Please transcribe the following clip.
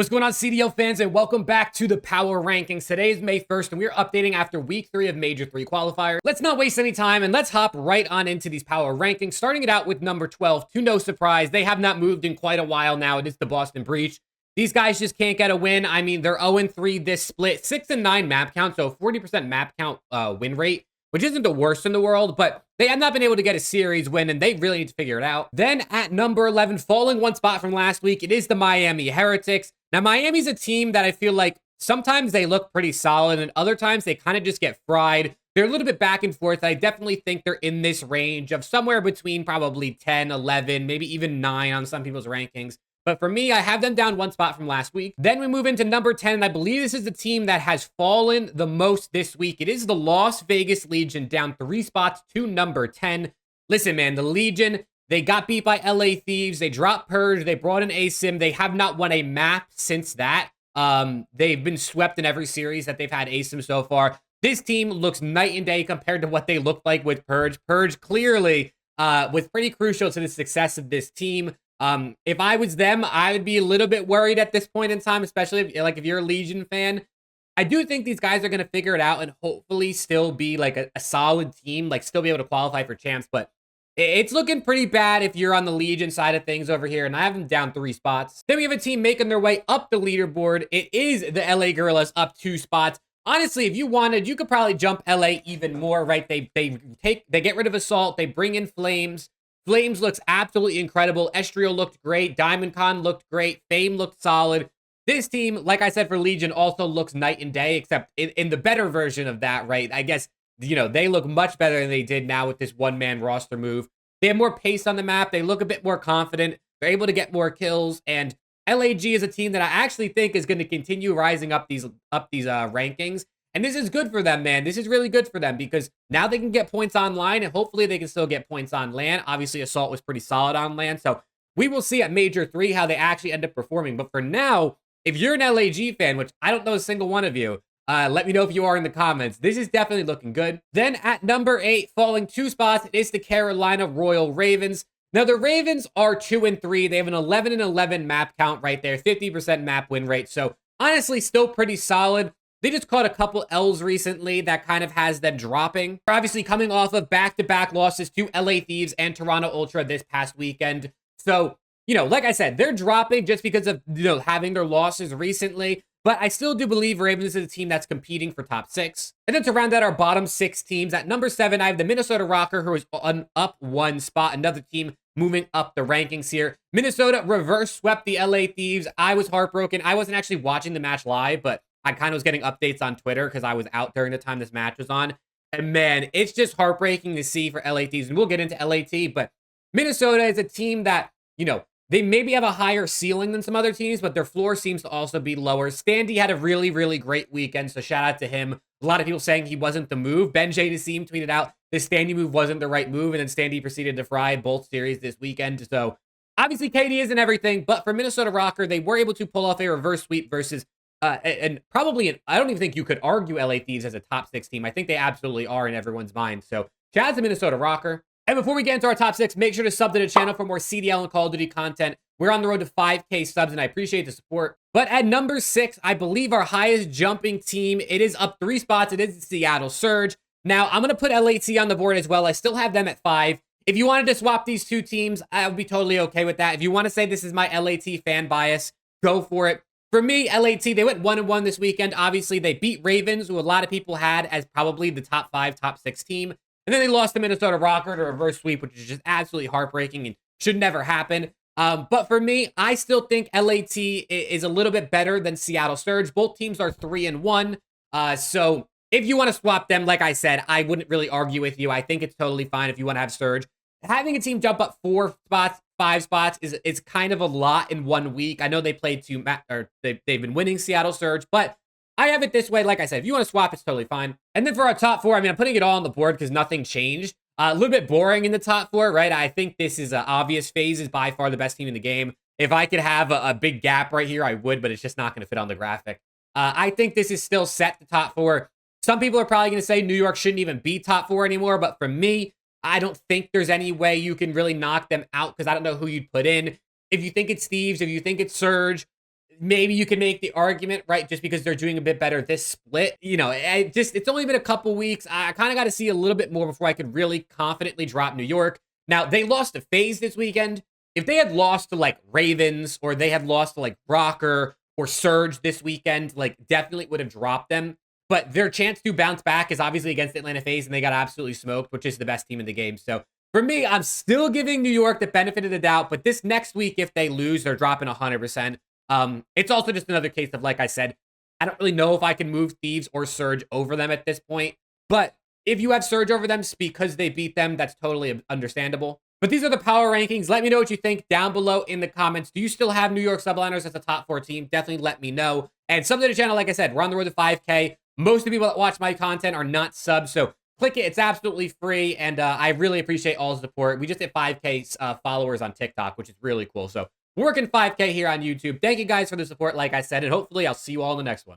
What's going on, CDL fans, and welcome back to the Power Rankings. Today is May 1st, and we're updating after Week 3 of Major 3 qualifier. Let's not waste any time, and let's hop right on into these Power Rankings, starting it out with number 12. To no surprise, they have not moved in quite a while now. It is the Boston Breach. These guys just can't get a win. I mean, they're 0-3 this split, 6-9 map count, so 40% map count win rate, which isn't the worst in the world, but they have not been able to get a series win, and they really need to figure it out. Then at number 11, falling one spot from last week, it is the Miami Heretics. Now, Miami's a team that I feel like sometimes they look pretty solid, and other times they kind of just get fried. They're a little bit back and forth. I definitely think they're in this range of somewhere between probably 10, 11, maybe even 9 on some people's rankings. But for me, I have them down one spot from last week. Then we move into number 10, and I believe this is the team that has fallen the most this week. It is the Las Vegas Legion, down 3 spots to number 10. Listen, man, the Legion, they got beat by LA Thieves. They dropped Purge. They brought in ASIM. They have not won a map since that. They've been swept in every series that they've had ASIM so far. This team looks night and day compared to what they looked like with Purge. Purge clearly was pretty crucial to the success of this team. If I was them, I would be a little bit worried at this point in time, especially if you're a Legion fan. I do think these guys are going to figure it out and hopefully still be like a solid team, like still be able to qualify for champs. But it's looking pretty bad if you're on the Legion side of things over here, and I have them down 3 spots. Then we have a team making their way up the leaderboard. It is the LA Gorillas, up 2 spots. Honestly, if you wanted, you could probably jump LA even more, right? They get rid of Assault, they bring in Flames. Flames looks absolutely incredible. Estriel looked great. Diamond Con looked great. Fame looked solid. This team, like I said, for Legion also looks night and day, except in the better version of that, right? I guess, you know, they look much better than they did now with this one-man roster move. They have more pace on the map. They look a bit more confident. They're able to get more kills. And LAG is a team that I actually think is going to continue rising up these rankings. And this is good for them, man. This is really good for them because now they can get points online, and hopefully they can still get points on LAN. Obviously, Assault was pretty solid on LAN, so we will see at Major 3 how they actually end up performing. But for now, if you're an LAG fan, which I don't know a single one of you, let me know if you are in the comments. This is definitely looking good. Then at number 8, falling 2 spots, it is the Carolina Royal Ravens. Now, the Ravens are 2-3. They have an 11-11 map count right there, 50% map win rate. So honestly, still pretty solid. They just caught a couple L's recently that kind of has them dropping. They're obviously coming off of back-to-back losses to LA Thieves and Toronto Ultra this past weekend. So, you know, like I said, they're dropping just because of, you know, having their losses recently. But I still do believe Ravens is a team that's competing for top 6. And then to round out our bottom 6 teams, at number 7, I have the Minnesota Rokker, who is up 1 spot. Another team moving up the rankings here. Minnesota reverse swept the LA Thieves. I was heartbroken. I wasn't actually watching the match live, but I kind of was getting updates on Twitter because I was out during the time this match was on. And man, it's just heartbreaking to see for LA Thieves. And we'll get into LAT, but Minnesota is a team that, you know, they maybe have a higher ceiling than some other teams, but their floor seems to also be lower. Standy had a really, really great weekend, so shout out to him. A lot of people saying he wasn't the move. Ben J. Nassim tweeted out the Standy move wasn't the right move, and then Standy proceeded to fry both series this weekend. So obviously KD isn't everything, but for Minnesota Rokker, they were able to pull off a reverse sweep versus and probably, I don't even think you could argue LA Thieves as a top 6 team. I think they absolutely are in everyone's mind. So, shout out to Minnesota Rokker. And before we get into our top 6, make sure to sub to the channel for more CDL and Call of Duty content. We're on the road to 5K subs, and I appreciate the support. But at number 6, I believe our highest jumping team, it is up 3 spots. It is the Seattle Surge. Now, I'm going to put LAT on the board as well. I still have them at 5. If you wanted to swap these 2 teams, I would be totally okay with that. If you want to say this is my LAT fan bias, go for it. For me, LAT, they went 1-1 this weekend. Obviously, they beat Ravens, who a lot of people had as probably the top 5, top 6 team. And then they lost to Minnesota Rokker to a reverse sweep, which is just absolutely heartbreaking and should never happen. But for me, I still think LAT is a little bit better than Seattle Surge. Both teams are 3-1. So if you want to swap them, like I said, I wouldn't really argue with you. I think it's totally fine if you want to have Surge. Having a team jump up 4 spots, 5 spots is kind of a lot in 1 week. I know they played they've been winning Seattle Surge, but I have it this way. Like I said, if you want to swap, it's totally fine. And then for our top 4, I mean, I'm putting it all on the board because nothing changed. A little bit boring in the top 4, right? I think this is obvious. FaZe is by far the best team in the game. If I could have a big gap right here, I would, but it's just not going to fit on the graphic. I think this is still set the top 4. Some people are probably going to say New York shouldn't even be top 4 anymore, but for me, I don't think there's any way you can really knock them out because I don't know who you'd put in. If you think it's Thieves, if you think it's Surge, maybe you can make the argument, right? Just because they're doing a bit better this split, you know, it's only been a couple weeks. I kind of got to see a little bit more before I could really confidently drop New York. Now, they lost to FAZE this weekend. If they had lost to like Ravens or they had lost to like Rocker or Surge this weekend, like definitely would have dropped them. But their chance to bounce back is obviously against Atlanta FaZe, and they got absolutely smoked, which is the best team in the game. So for me, I'm still giving New York the benefit of the doubt. But this next week, if they lose, they're dropping 100%. It's also just another case of, like I said, I don't really know if I can move Thieves or Surge over them at this point. But if you have Surge over them because they beat them, that's totally understandable. But these are the power rankings. Let me know what you think down below in the comments. Do you still have New York Subliners as a top 4 team? Definitely let me know. And sub to the channel, like I said, we're on the road to 5K. Most of the people that watch my content are not subs, so click it. It's absolutely free, and I really appreciate all the support. We just hit 5K followers on TikTok, which is really cool. So we're working 5K here on YouTube. Thank you guys for the support, like I said, and hopefully I'll see you all in the next one.